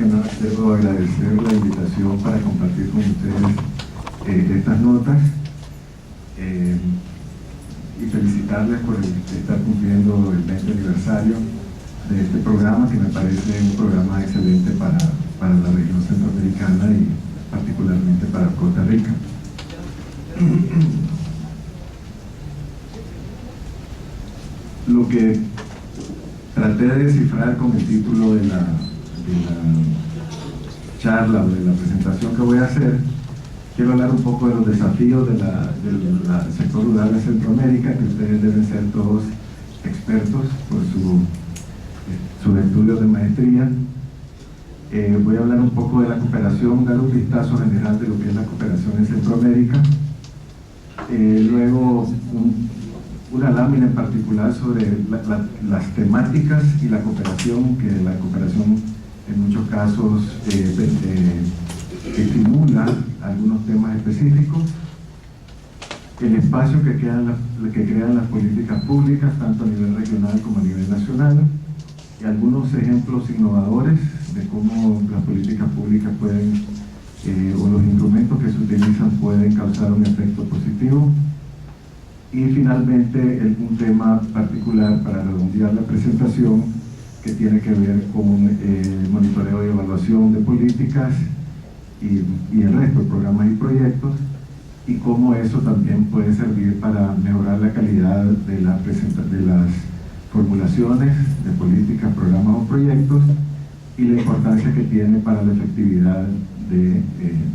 que nada quiero agradecer la invitación para compartir con ustedes estas notas y felicitarles por estar cumpliendo el 20 aniversario de este programa, que me parece un programa excelente para la región centroamericana y particularmente para Costa Rica. Lo que traté de descifrar con el título de la charla o de la presentación que voy a hacer, quiero hablar un poco de los desafíos del sector rural de Centroamérica, que ustedes deben ser todos expertos por sus estudios de maestría. Voy a hablar un poco de la cooperación, dar un vistazo general de lo que es la cooperación en Centroamérica. Luego una lámina en particular sobre las temáticas y la cooperación, que la cooperación en muchos casos estimula algunos temas específicos, el espacio que crean las políticas públicas, tanto a nivel regional como a nivel nacional, y algunos ejemplos innovadores de cómo las políticas públicas pueden, o los instrumentos que se utilizan pueden causar un efecto positivo. Y finalmente un tema particular para redondear la presentación, que tiene que ver con el monitoreo y evaluación de políticas y el resto de programas y proyectos, y cómo eso también puede servir para mejorar la calidad de las formulaciones de políticas, programas o proyectos, y la importancia que tiene para la efectividad de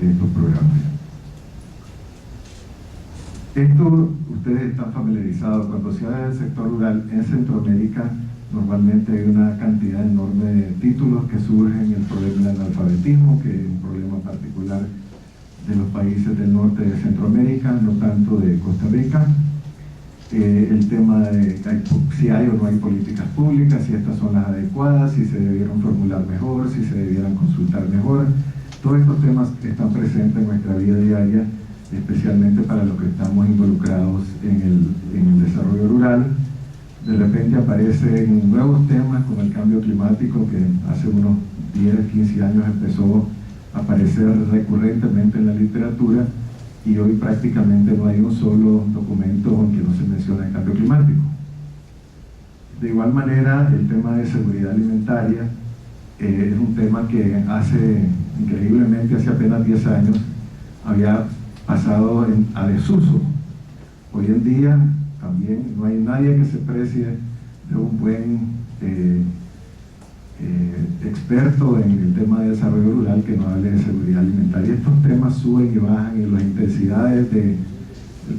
estos programas. Esto ustedes están familiarizados. Cuando se habla del sector rural en Centroamérica, normalmente hay una cantidad enorme de títulos que surgen: el problema del analfabetismo, que es un problema particular de los países del norte de Centroamérica, no tanto de Costa Rica. El tema de si hay o no hay políticas públicas, si estas son las adecuadas, si se debieron formular mejor, si se debieran consultar mejor. Todos estos temas están presentes en nuestra vida diaria, especialmente para los que estamos involucrados en el desarrollo rural. De repente aparecen nuevos temas como el cambio climático, que hace unos 10, 15 años empezó a aparecer recurrentemente en la literatura, y hoy prácticamente no hay un solo documento en que no se menciona el cambio climático. De igual manera, el tema de seguridad alimentaria es un tema que increíblemente, hace apenas 10 años había pasado a desuso. Hoy en día también no hay nadie que se precie de un buen experto en el tema de desarrollo rural que no hable de seguridad alimentaria. Estos temas suben y bajan, y las intensidades del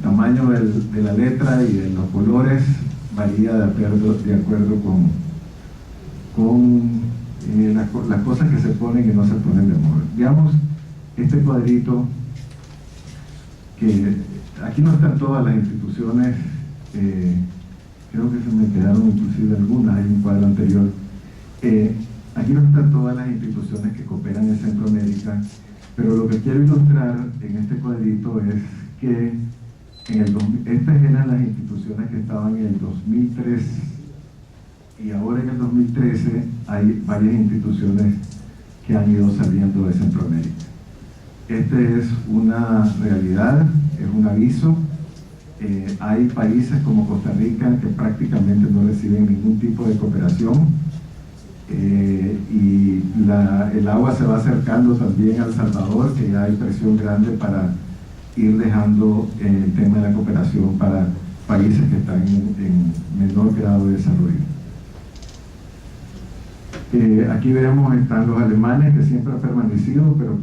tamaño de la letra y de los colores varía de acuerdo con las cosas que se ponen y no se ponen de moda. Veamos este cuadrito, que aquí no están todas las instituciones, creo que se me quedaron inclusive algunas, hay un cuadro anterior. Aquí no están todas las instituciones que cooperan en Centroamérica, pero lo que quiero ilustrar en este cuadrito es que estas eran las instituciones que estaban en el 2003, y ahora en el 2013 hay varias instituciones que han ido saliendo de Centroamérica. Este es una realidad, es un aviso. Hay países como Costa Rica que prácticamente no reciben ningún tipo de cooperación, y el agua se va acercando también a El Salvador, que ya hay presión grande para ir dejando el tema de la cooperación para países que están en menor grado de desarrollo. Aquí vemos, están los alemanes, que siempre han permanecido, pero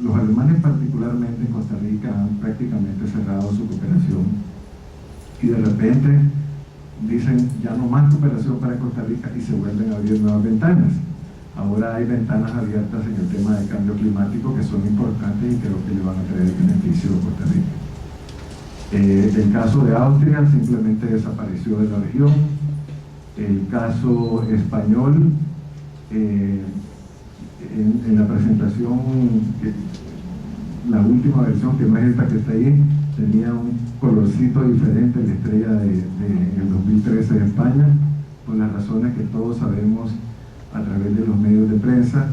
los alemanes particularmente en Costa Rica han prácticamente cerrado su cooperación, y de repente dicen ya no más cooperación para Costa Rica, y se vuelven a abrir nuevas ventanas. Ahora hay ventanas abiertas en el tema del cambio climático que son importantes y creo que le van a traer beneficio a Costa Rica. El caso de Austria simplemente desapareció de la región. El caso español, en la presentación, la última versión, que no es esta que está ahí, tenía un colorcito diferente, la estrella del 2013 de España, por las razones que todos sabemos a través de los medios de prensa.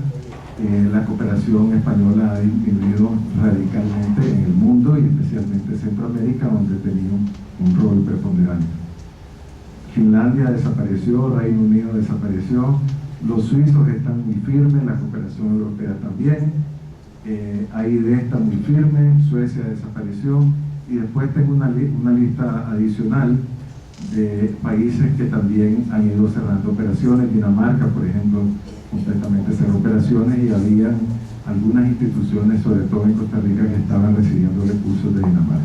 la cooperación española ha disminuido radicalmente en el mundo y especialmente en Centroamérica, donde tenía un rol preponderante. Finlandia desapareció, Reino Unido desapareció, los suizos están muy firmes, la cooperación europea también, AID está muy firme, Suecia desapareció, y después tengo una lista adicional de países que también han ido cerrando operaciones. Dinamarca, por ejemplo, completamente cerró operaciones, y había algunas instituciones, sobre todo en Costa Rica, que estaban recibiendo recursos de Dinamarca.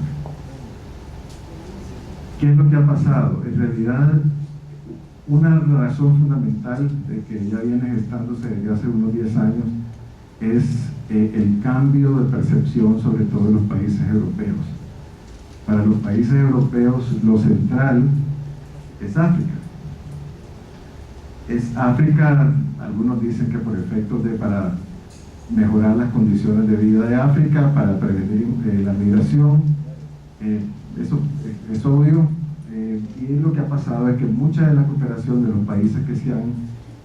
¿Qué es lo que ha pasado? En realidad, una razón fundamental de que ya viene gestándose desde hace unos 10 años es el cambio de percepción, sobre todo en los países europeos. Para los países europeos, lo central es África. Es África, algunos dicen que por efectos para mejorar las condiciones de vida de África, para prevenir la migración, eso es obvio, y lo que ha pasado es que mucha de la cooperación de los países que se han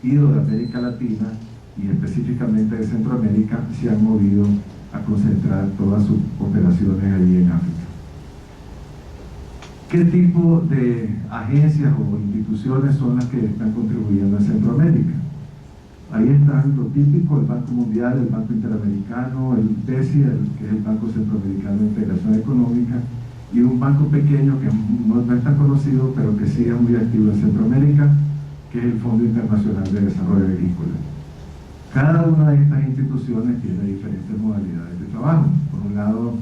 ido de América Latina y específicamente de Centroamérica se han movido a concentrar todas sus operaciones allí en África. ¿Qué tipo de agencias o instituciones son las que están contribuyendo en Centroamérica? Ahí están lo típico: el Banco Mundial, el Banco Interamericano, el BESI, que es el Banco Centroamericano de Integración Económica, y un banco pequeño que no es tan conocido, pero que sí es muy activo en Centroamérica, que es el Fondo Internacional de Desarrollo Agrícola. Cada una de estas instituciones tiene diferentes modalidades de trabajo. Por un lado,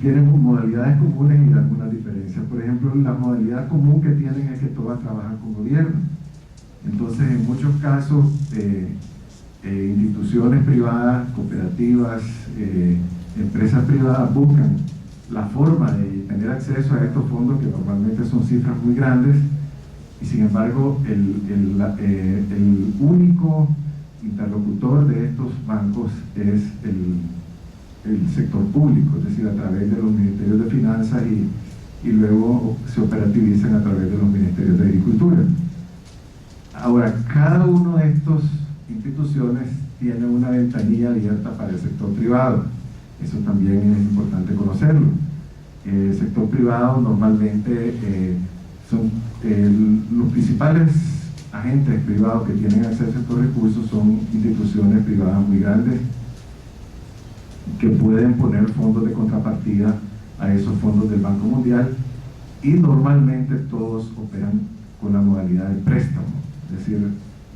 tienen modalidades comunes y algunas diferencias. Por ejemplo, la modalidad común que tienen es que todas trabajan con gobierno. Entonces, en muchos casos, instituciones privadas, cooperativas, empresas privadas buscan la forma de tener acceso a estos fondos, que normalmente son cifras muy grandes, y sin embargo el único interlocutor de estos bancos es el sector público, es decir, a través de los ministerios de finanzas, y luego se operativizan a través de los ministerios de agricultura. Ahora, cada uno de estas instituciones tiene una ventanilla abierta para el sector privado. Eso también es importante conocerlo. El sector privado normalmente son los principales agentes privados que tienen acceso a estos recursos, son instituciones privadas muy grandes que pueden poner fondos de contrapartida a esos fondos del Banco Mundial, y normalmente todos operan con la modalidad de préstamo, es decir,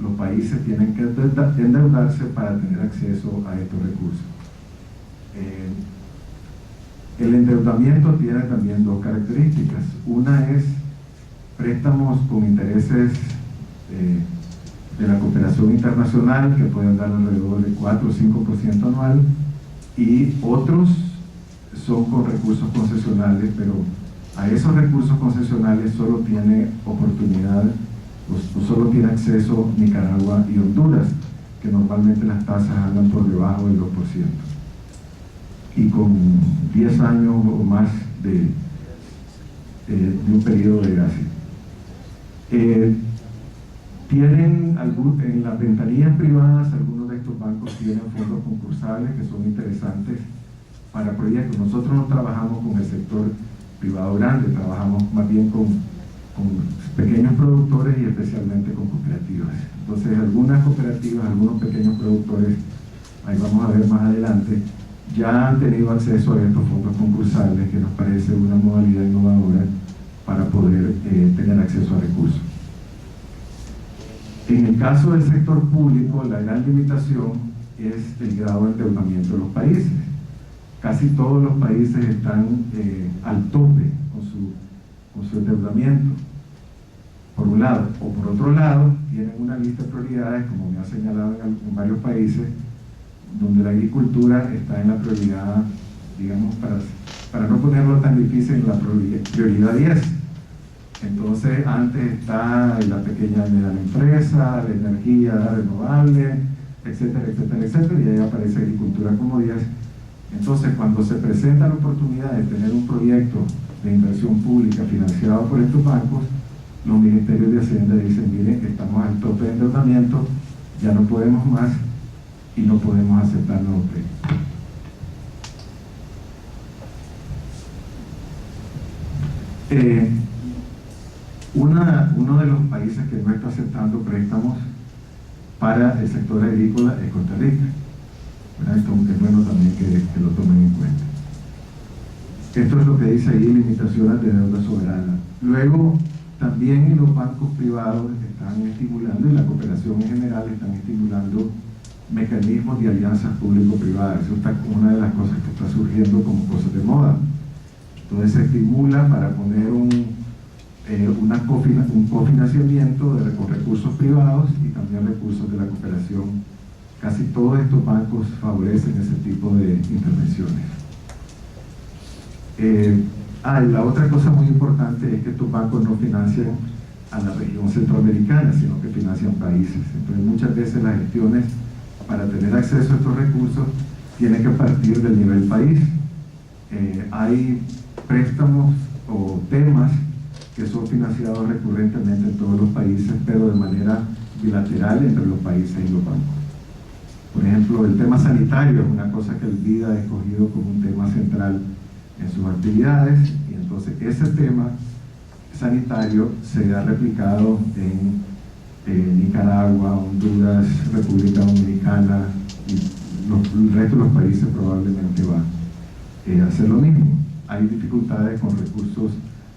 los países tienen que endeudarse para tener acceso a estos recursos. El endeudamiento tiene también dos características. Una es préstamos con intereses de la cooperación internacional, que pueden dar alrededor de 4 o 5% anual, y otros son con recursos concesionales, pero a esos recursos concesionales solo tiene oportunidad, o solo tiene acceso Nicaragua y Honduras, que normalmente las tasas andan por debajo del 2%, y con 10 años o más de un periodo de gracia. Tienen en las ventanillas privadas, algunos de estos bancos tienen fondos concursables que son interesantes para proyectos. Nosotros no trabajamos con el sector privado grande, trabajamos más bien con pequeños productores y especialmente con cooperativas. Entonces, algunas cooperativas, algunos pequeños productores, ahí vamos a ver más adelante, ya han tenido acceso a estos fondos concursables, que nos parece una modalidad innovadora para poder tener acceso a recursos. En el caso del sector público, la gran limitación es el grado de endeudamiento de los países. Casi todos los países están al tope con su endeudamiento, por un lado. O por otro lado, tienen una lista de prioridades, como me ha señalado en varios países, donde la agricultura está en la prioridad, digamos, para no ponerlo tan difícil, en la prioridad 10. Entonces, antes está la pequeña y mediana empresa, la energía renovable, etcétera, etcétera, etcétera, y ahí aparece agricultura como 10. Entonces, cuando se presenta la oportunidad de tener un proyecto de inversión pública financiado por estos bancos, los ministerios de Hacienda dicen: miren, estamos al tope de endeudamiento, Ya no podemos más y no podemos aceptar nuevos préstamos. Uno de los países que no está aceptando préstamos para el sector agrícola es Costa Rica. Esto es bueno también que lo tomen en cuenta. Esto es lo que dice ahí, limitaciones de deuda soberana. Luego, también los bancos privados están estimulando, y la cooperación en general están estimulando mecanismos de alianzas público-privadas. Eso está como una de las cosas que está surgiendo como cosas de moda. Entonces se estimula para poner un cofinanciamiento con recursos privados y también recursos de la cooperación. Casi todos estos bancos favorecen ese tipo de intervenciones. La otra cosa muy importante es que estos bancos no financian a la región centroamericana, sino que financian países. Entonces muchas veces las gestiones para tener acceso a estos recursos tienen que partir del nivel país. Hay préstamos o temas que son financiados recurrentemente en todos los países, pero de manera bilateral entre los países y los bancos. Por ejemplo, el tema sanitario es una cosa que el BID ha escogido como un tema central en sus actividades, y entonces ese tema sanitario se ha replicado en Nicaragua, Honduras, República Dominicana, y el resto de los países probablemente va a hacer lo mismo. Hay dificultades con recursos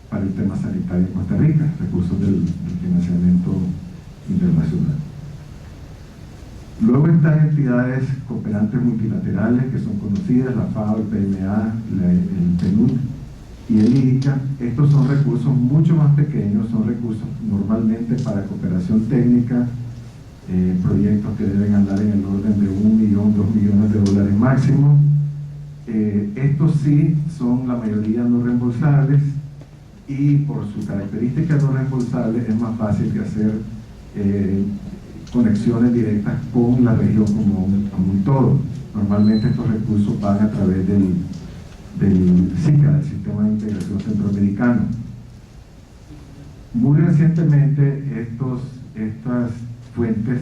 para el tema sanitario en Costa Rica, recursos del financiamiento internacional. Luego están entidades cooperantes multilaterales que son conocidas, la FAO, el PMA, el PNUD y el IDICA. Estos son recursos mucho más pequeños, son recursos normalmente para cooperación técnica, proyectos que deben andar en el orden de 1 millón, 2 millones de dólares máximo. Estos sí son la mayoría no reembolsables, y por su característica no reembolsable es más fácil que hacer conexiones directas con la región como un todo. Normalmente estos recursos van a través del SICA, del Sistema de Integración Centroamericano. Muy recientemente estas fuentes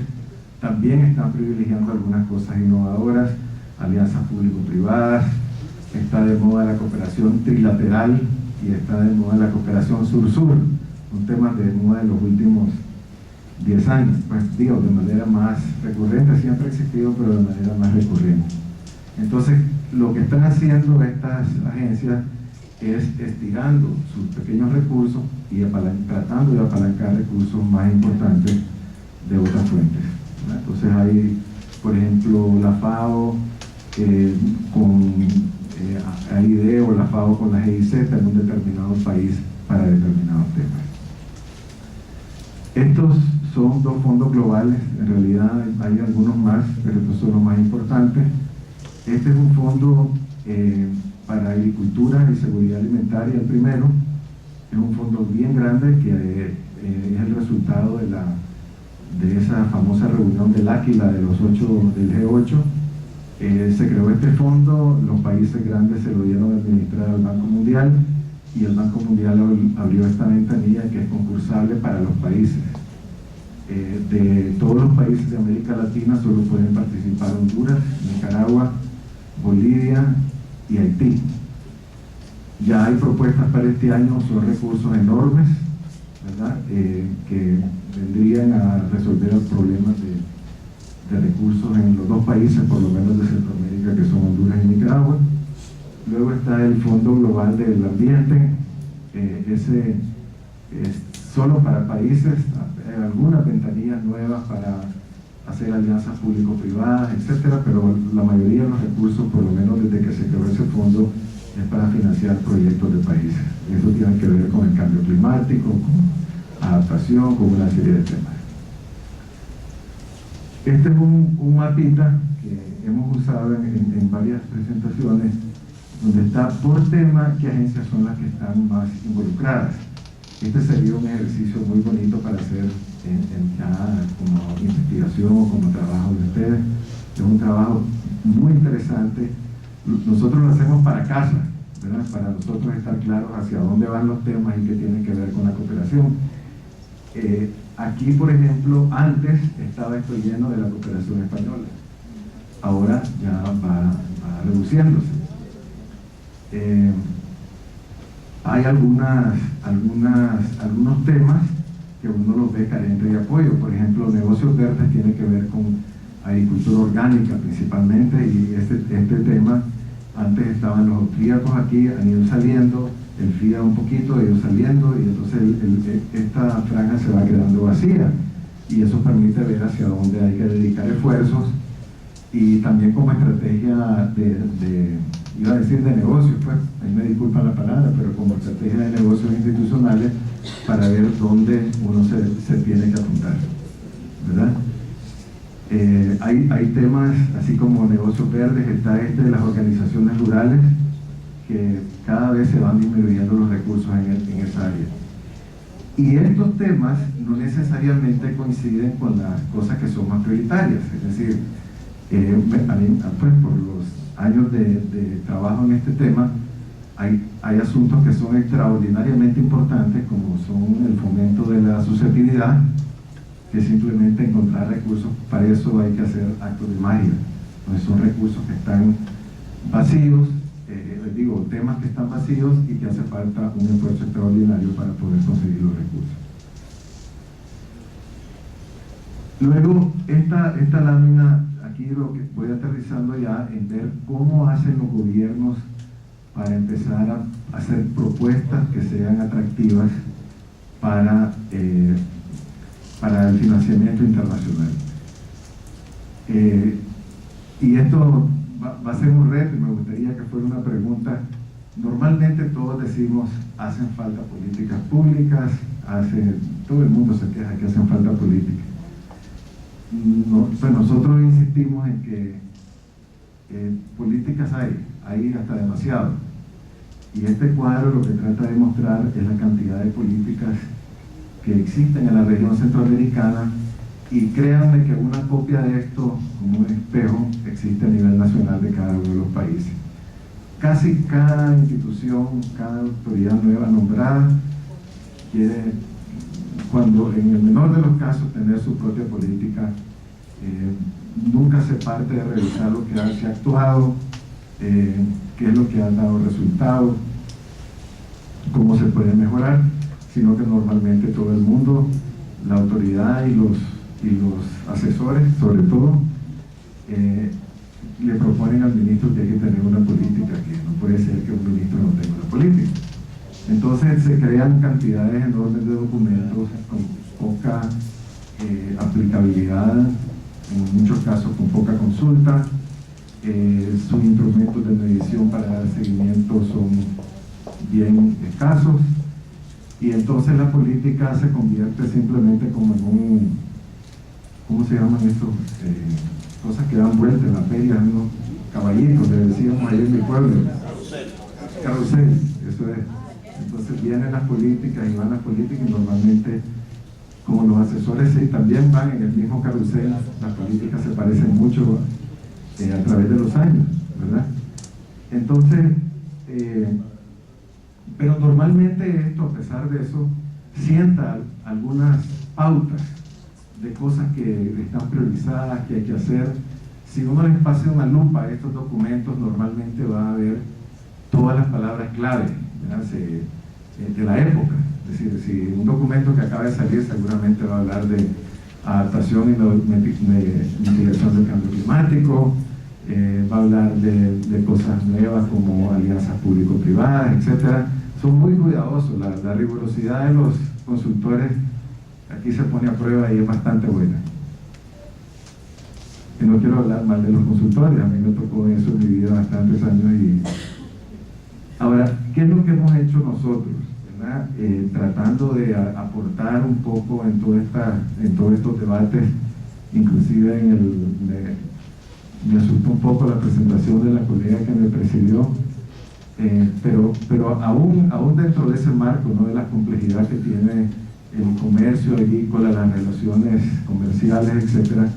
también están privilegiando algunas cosas innovadoras, alianzas público-privadas, está de moda la cooperación trilateral y está de moda la cooperación sur-sur, un tema de moda de los últimos 10 años, pues digo, de manera más recurrente, siempre ha existido, pero de manera más recurrente. Entonces, lo que están haciendo estas agencias es estirando sus pequeños recursos y tratando de apalancar recursos más importantes de otras fuentes, ¿verdad? Entonces hay, por ejemplo, la FAO con AID o la FAO con la GIZ en un determinado país para determinados temas. Estos son 2 fondos globales, en realidad hay algunos más, pero estos son los más importantes. Este es un fondo para agricultura y seguridad alimentaria, el primero. Es un fondo bien grande que es el resultado de esa famosa reunión del Áquila del G8. Se creó este fondo, los países grandes se lo dieron a administrar al Banco Mundial, y el Banco Mundial abrió esta ventanilla que es concursable para los países. De todos los países de América Latina solo pueden participar Honduras, Nicaragua, Bolivia y Haití. Ya hay propuestas para este año, son recursos enormes, ¿verdad? Que vendrían a resolver el problema de recursos en los 2 países, por lo menos de Centroamérica, que son Honduras y Nicaragua. Luego está el Fondo Global del Ambiente, ese es solo para países, algunas ventanillas nuevas para hacer alianzas público-privadas, etcétera, pero la mayoría de los recursos, por lo menos desde que se creó ese fondo, es para financiar proyectos de países. Eso tiene que ver con el cambio climático, con adaptación, con una serie de temas. Este es un mapita que hemos usado en varias presentaciones, donde está por tema qué agencias son las que están más involucradas. Este sería un ejercicio muy bonito para hacer como investigación o como trabajo de ustedes. Es un trabajo muy interesante. Nosotros lo hacemos para casa, ¿verdad? Para nosotros estar claros hacia dónde van los temas y qué tienen que ver con la cooperación. Aquí, por ejemplo, antes estaba esto lleno de la cooperación española, ahora ya va reduciéndose. Hay algunos temas que uno los ve carentes de apoyo. Por ejemplo, negocios verdes tiene que ver con agricultura orgánica principalmente, y este tema, antes estaban los austríacos aquí, han ido saliendo, el FIA un poquito, ha ido saliendo, y entonces esta franja se va quedando vacía, y eso permite ver hacia dónde hay que dedicar esfuerzos, y también como estrategia iba a decir de negocios, pues, ahí me disculpan la palabra, pero como estrategia de negocios institucionales para ver dónde uno se tiene que apuntar, ¿verdad? Hay temas así como negocios verdes, está de las organizaciones rurales, que cada vez se van disminuyendo los recursos en esa área. Y estos temas no necesariamente coinciden con las cosas que son más prioritarias, es decir, pues por los años de trabajo en este tema, hay asuntos que son extraordinariamente importantes, como son el fomento de la asociatividad, que simplemente encontrar recursos, para eso hay que hacer actos de magia. Entonces son recursos que están vacíos, les digo, temas que están vacíos y que hace falta un esfuerzo extraordinario para poder conseguir los recursos. Luego, esta lámina, aquí lo que voy aterrizando ya en ver cómo hacen los gobiernos para empezar a hacer propuestas que sean atractivas para el financiamiento internacional. Y esto va a ser un reto, y me gustaría que fuera una pregunta. Normalmente todos decimos, hacen falta políticas públicas, todo el mundo se queja que hacen falta políticas. Pues nosotros insistimos en que políticas hay hasta demasiado, y este cuadro lo que trata de mostrar es la cantidad de políticas que existen en la región centroamericana, y créanme que una copia de esto, como un espejo, existe a nivel nacional de cada uno de los países. Casi cada institución, cada autoridad nueva nombrada quiere, cuando en el menor de los casos, tener su propia política. Nunca se parte de revisar lo que se ha actuado, qué es lo que ha dado resultados, cómo se puede mejorar, sino que normalmente todo el mundo, la autoridad y los asesores, sobre todo, le proponen al ministro que hay que tener una política, que no puede ser que un ministro no tenga una política. Entonces se crean cantidades enormes de documentos con poca aplicabilidad, en muchos casos con poca consulta. Sus instrumentos de medición para dar seguimiento son bien escasos, y entonces la política se convierte simplemente como en un, ¿cómo se llaman estos? Cosas que dan vuelta en la feria, unos caballitos, le decíamos ahí en mi pueblo. Carrusel, eso es. Entonces vienen las políticas y van las políticas, y normalmente, como los asesores sí, también van en el mismo carrusel, las políticas se parecen mucho a través de los años, ¿verdad? Entonces, pero normalmente esto, a pesar de eso, sienta algunas pautas de cosas que están priorizadas, que hay que hacer. Si uno les pasa una lupa a estos documentos, normalmente va a ver todas las palabras clave, ¿verdad? De la época. Es decir, si un documento que acaba de salir seguramente va a hablar de adaptación y mitigación del cambio climático, va a hablar de cosas nuevas como alianzas público-privadas, etc. Son muy cuidadosos, la rigurosidad de los consultores aquí se pone a prueba y es bastante buena. Y no quiero hablar mal de los consultores, a mí me tocó eso en mi vida bastantes años. Ahora, ¿qué es lo que hemos hecho nosotros? Tratando de aportar un poco en todos estos debates, inclusive me asustó un poco la presentación de la colega que me presidió, pero aún dentro de ese marco, ¿no?, de la complejidad que tiene el comercio agrícola, las relaciones comerciales, etcétera,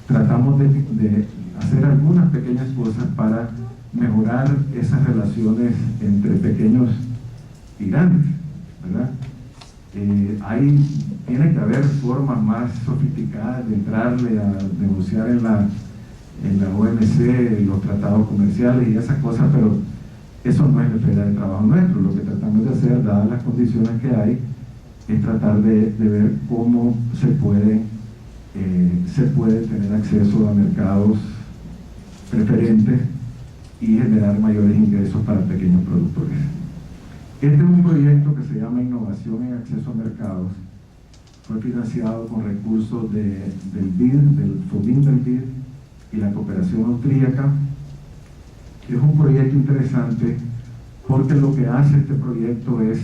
tratamos de hacer algunas pequeñas cosas para mejorar esas relaciones entre pequeños y grandes, ¿verdad? Tiene que haber formas más sofisticadas de entrarle a negociar en la OMC, los tratados comerciales y esas cosas, pero eso no es la esfera de trabajo nuestro. Lo que tratamos de hacer, dadas las condiciones que hay, es tratar de ver cómo se puede tener acceso a mercados preferentes y generar mayores ingresos para pequeños productores. Este es un proyecto que se llama Innovación en Acceso a Mercados. Fue financiado con recursos del BID, del FOMIN del BID y la cooperación austríaca. Es un proyecto interesante porque lo que hace este proyecto es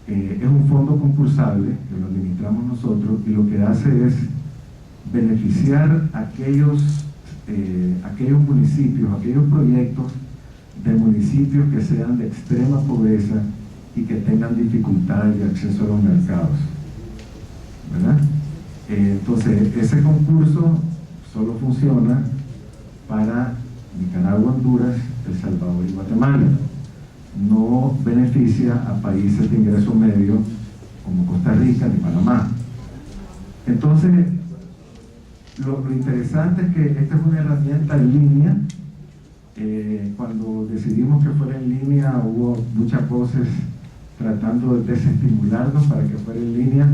un fondo concursable que lo administramos nosotros, y lo que hace es beneficiar aquellos municipios, aquellos proyectos de municipios que sean de extrema pobreza y que tengan dificultades de acceso a los mercados, ¿verdad? Entonces, ese concurso solo funciona para Nicaragua, Honduras, El Salvador y Guatemala. No beneficia a países de ingreso medio como Costa Rica ni Panamá. Entonces, lo interesante es que esta es una herramienta en línea. Cuando decidimos que fuera en línea, hubo muchas voces tratando de desestimularnos para que fuera en línea,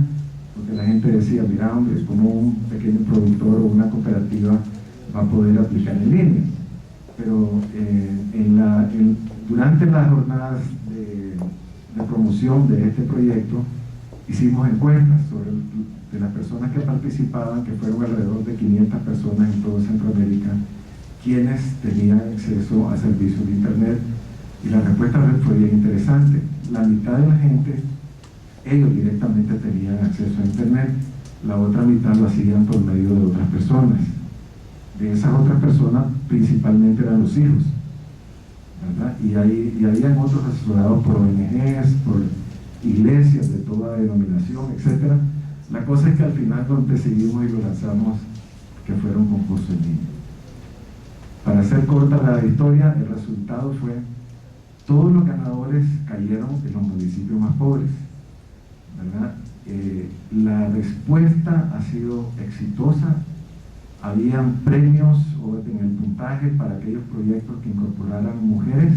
porque la gente decía, mira, hombre, como un pequeño productor o una cooperativa va a poder aplicar en línea. Pero durante las jornadas de promoción de este proyecto, hicimos encuestas de las personas que participaban, que fueron alrededor de 500 personas en todo Centroamérica, quienes tenían acceso a servicios de internet, y la respuesta fue bien interesante. La mitad de la gente, ellos directamente tenían acceso a internet, la otra mitad lo hacían por medio de otras personas. De esas otras personas principalmente eran los hijos, ¿verdad? Y habían otros asesorados por ONGs, por iglesias de toda denominación, etc. La cosa es que al final lo decidimos y lo lanzamos que fuera un concurso en línea. Para hacer corta la historia, el resultado fue: todos los ganadores cayeron en los municipios más pobres, ¿verdad? La respuesta ha sido exitosa. Habían premios en el puntaje para aquellos proyectos que incorporaran mujeres.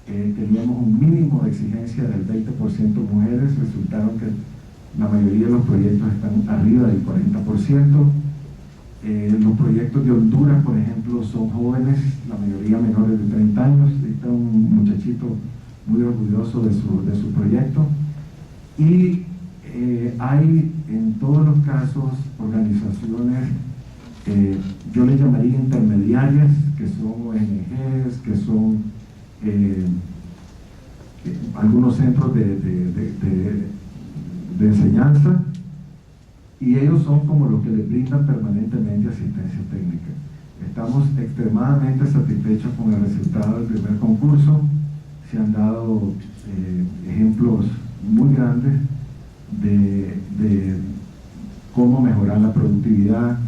Teníamos un mínimo de exigencia del 20% mujeres. Resultaron que la mayoría de los proyectos están arriba del 40%. Los proyectos de Honduras, por ejemplo, son jóvenes, la mayoría menores de 30 años. Ahí está un muchachito muy orgulloso de su proyecto. Y hay en todos los casos organizaciones, yo les llamaría intermediarias, que son ONGs, que son algunos centros de enseñanza, y ellos son como los que le brindan permanentemente asistencia técnica. Estamos extremadamente satisfechos con el resultado del primer concurso. Se han dado ejemplos muy grandes de cómo mejorar la productividad,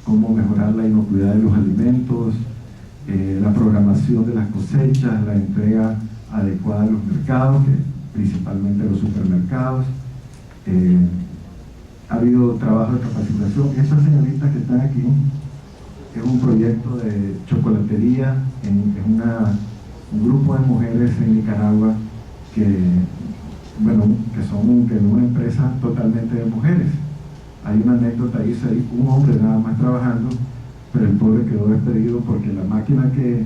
cómo mejorar la inocuidad de los alimentos, la programación de las cosechas, la entrega adecuada a los mercados, principalmente los supermercados. Ha habido trabajo de capacitación. Estas señoritas que están aquí es un proyecto de chocolatería en un grupo de mujeres en Nicaragua que son una empresa totalmente de mujeres. Hay una anécdota, dice ahí un hombre nada más trabajando, pero el pobre quedó despedido porque la máquina que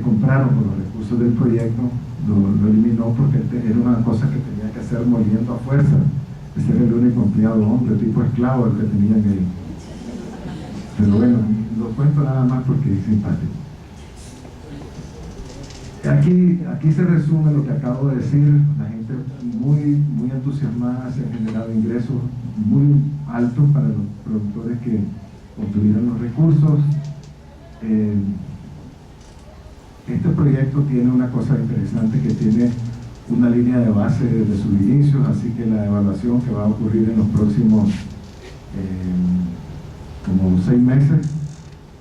compraron con los recursos del proyecto lo eliminó, porque era una cosa que tenía que hacer moliendo a fuerza. Ese era el único empleado hombre, tipo esclavo, el que tenían ahí. Pero bueno, lo cuento nada más porque es simpático. Aquí se resume lo que acabo de decir. La gente muy entusiasmada, se han generado ingresos muy altos para los productores que obtuvieron los recursos. Este proyecto tiene una cosa interesante, que tiene una línea de base desde sus inicios, así que la evaluación que va a ocurrir en los próximos como 6 meses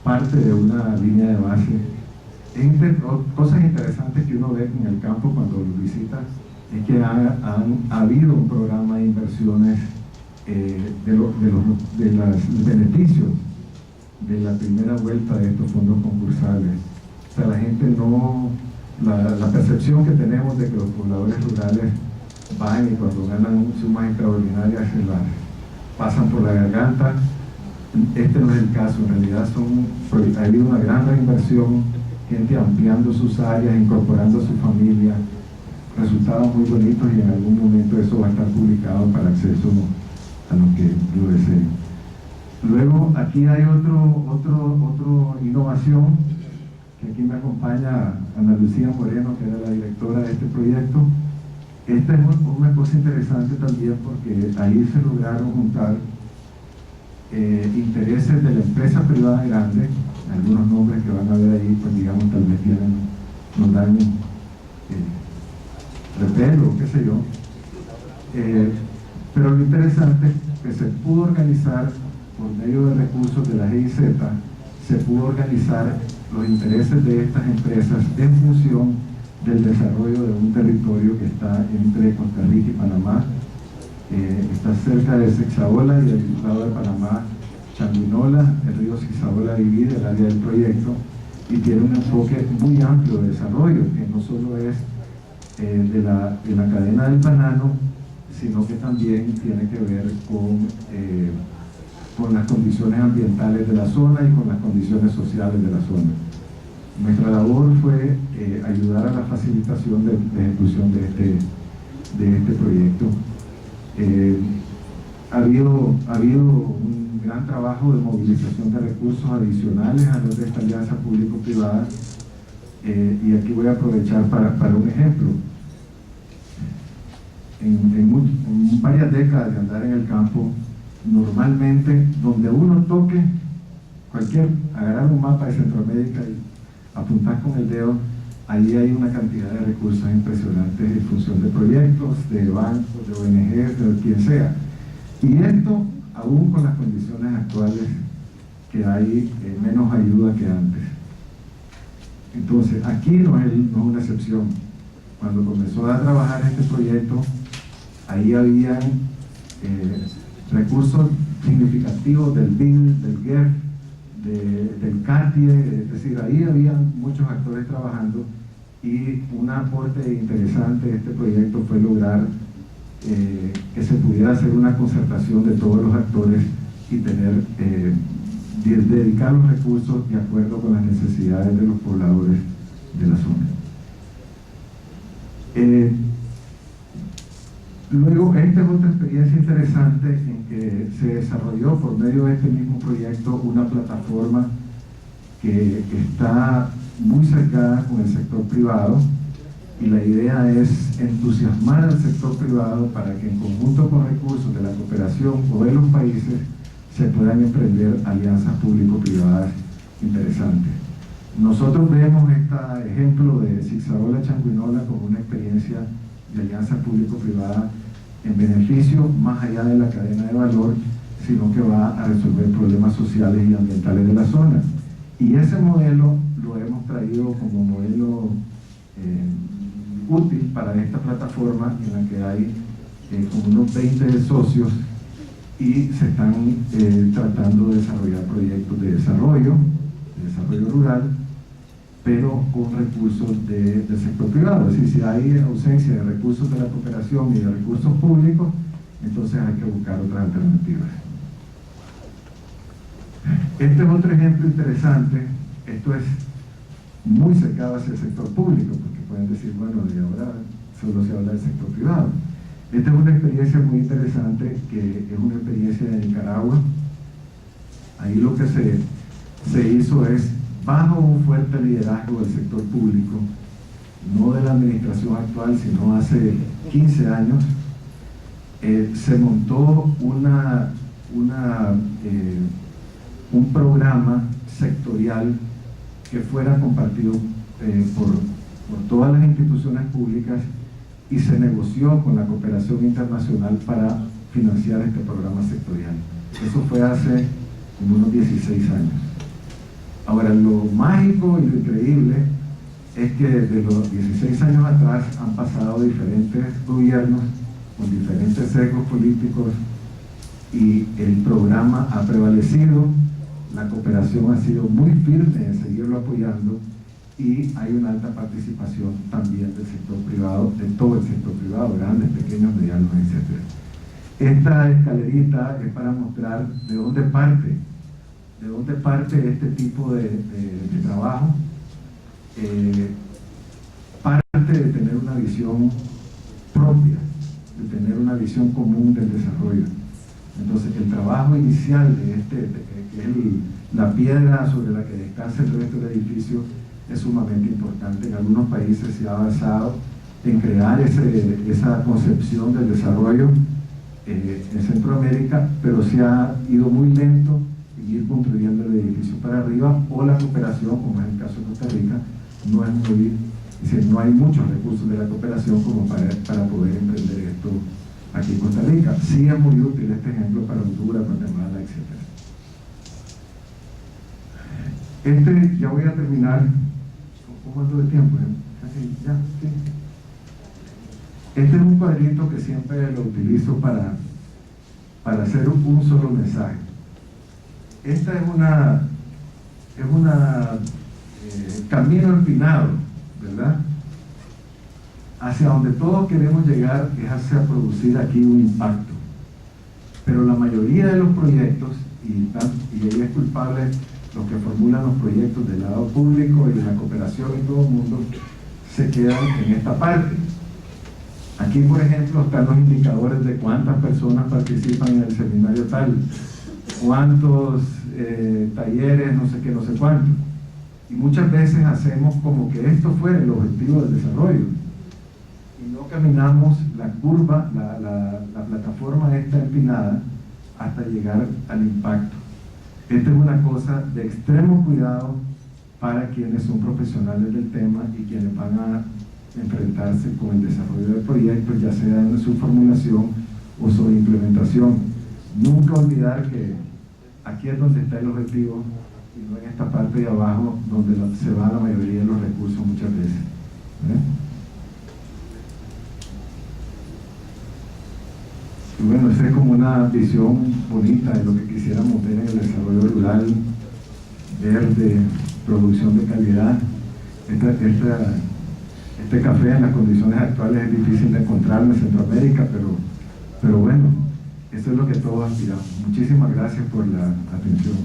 parte de una línea de base. Cosas interesantes que uno ve en el campo cuando lo visita es que ha habido un programa de inversiones de los beneficios de la primera vuelta de estos fondos concursales. O sea, la gente no, la percepción que tenemos de que los pobladores rurales van y cuando ganan sumas extraordinarias se las pasan por la garganta. Este no es el caso, en realidad ha habido una gran reinversión, gente ampliando sus áreas, incorporando a su familia, resultados muy bonitos, y en algún momento eso va a estar publicado para acceso a los que lo deseen. Luego aquí hay otra innovación, que aquí me acompaña Ana Lucía Moreno, que era la directora de este proyecto. Esta es una cosa interesante también, porque ahí se lograron juntar intereses de la empresa privada grande, algunos nombres que van a ver ahí, pues digamos, tal vez nos dan repelo, qué sé yo, pero lo interesante es que se pudo organizar por medio de recursos de la GIZ, se pudo organizar los intereses de estas empresas en función del desarrollo de un territorio que está entre Costa Rica y Panamá. Está cerca de Sexaola y del lado de Panamá, Changuinola. El río Sexaola divide el área del proyecto y tiene un enfoque muy amplio de desarrollo, que no solo es de la cadena del banano, sino que también tiene que ver con las condiciones ambientales de la zona y con las condiciones sociales de la zona. Nuestra labor fue ayudar a la facilitación de ejecución de este proyecto. Ha habido un gran trabajo de movilización de recursos adicionales a los de esta alianza público-privada, y aquí voy a aprovechar para un ejemplo. En varias décadas de andar en el campo, normalmente donde uno toque, agarrar un mapa de Centroamérica y apuntar con el dedo, allí hay una cantidad de recursos impresionantes en función de proyectos, de bancos, de ONGs, de quien sea. Y esto aún con las condiciones actuales, que hay menos ayuda que antes. Entonces, aquí no es una excepción. Cuando comenzó a trabajar este proyecto, ahí habían recursos significativos del BIL, del GEF, del CATIE, es decir, ahí habían muchos actores trabajando, y un aporte interesante de este proyecto fue lograr que se pudiera hacer una concertación de todos los actores y dedicar los recursos de acuerdo con las necesidades de los pobladores de la zona. Luego, esta es otra experiencia interesante en que se desarrolló por medio de este mismo proyecto una plataforma que está muy cercana con el sector privado, y la idea es entusiasmar al sector privado para que en conjunto con recursos de la cooperación o de los países se puedan emprender alianzas público-privadas interesantes. Nosotros vemos este ejemplo de Sixaola Changuinola como una experiencia de alianza público-privada en beneficio más allá de la cadena de valor, sino que va a resolver problemas sociales y ambientales de la zona. Y ese modelo lo hemos traído como modelo útil para esta plataforma, en la que hay como unos 20 socios, y se están tratando de desarrollar proyectos de desarrollo rural, pero con recursos del sector privado. Es decir, si hay ausencia de recursos de la cooperación y de recursos públicos, entonces hay que buscar otras alternativas. Este es otro ejemplo interesante. Esto es muy cercano hacia el sector público, porque pueden decir, bueno, de ahora solo se habla del sector privado. Esta es una experiencia muy interesante, que es una experiencia de Nicaragua. Ahí lo que se hizo es, bajo un fuerte liderazgo del sector público, no de la administración actual, sino hace 15 años, se montó un programa sectorial que fuera compartido por todas las instituciones públicas, y se negoció con la cooperación internacional para financiar este programa sectorial. Eso fue hace como unos 16 años. Ahora, lo mágico y lo increíble es que desde los 16 años atrás han pasado diferentes gobiernos con diferentes sesgos políticos y el programa ha prevalecido, la cooperación ha sido muy firme en seguirlo apoyando y hay una alta participación también del sector privado, de todo el sector privado, grandes, pequeños, medianos, etc. Esta escalerita es para mostrar de dónde parte este tipo de trabajo. Parte de tener una visión propia, de tener una visión común del desarrollo. Entonces el trabajo inicial de que es la piedra sobre la que descansa el resto del edificio, es sumamente importante. En algunos países se ha avanzado en crear esa concepción del desarrollo en Centroamérica, pero se ha ido muy lento en ir construyendo el edificio para arriba, o la cooperación, como es el caso de Costa Rica, no es muy, es decir, no hay muchos recursos de la cooperación como para poder emprender esto aquí en Costa Rica. Sí es muy útil este ejemplo para Honduras, Guatemala, etc. Ya voy a terminar. ¿Cómo ando de tiempo? Casi ya, sí. Este es un cuadrito que siempre lo utilizo para hacer un solo mensaje. Esta es una camino empinado, ¿verdad? Hacia donde todos queremos llegar es hacia producir aquí un impacto. Pero la mayoría de los proyectos, y ahí es culpable los que formulan los proyectos del lado público y de la cooperación y todo el mundo, se quedan en esta parte. Aquí, por ejemplo, están los indicadores de cuántas personas participan en el seminario tal, cuántos talleres, no sé qué, no sé cuánto. Y muchas veces hacemos como que esto fue el objetivo del desarrollo. Y no caminamos la curva, la plataforma esta empinada, hasta llegar al impacto. Esta es una cosa de extremo cuidado para quienes son profesionales del tema y quienes van a enfrentarse con el desarrollo del proyecto, ya sea en su formulación o su implementación. Nunca olvidar que aquí es donde está el objetivo y no en esta parte de abajo donde se va la mayoría de los recursos muchas veces. Y bueno, esa es como una visión bonita de lo que quisiéramos ver en el desarrollo rural, verde, producción de calidad. Este café en las condiciones actuales es difícil de encontrar en Centroamérica, pero bueno, eso es lo que todos aspiramos. Muchísimas gracias por la atención.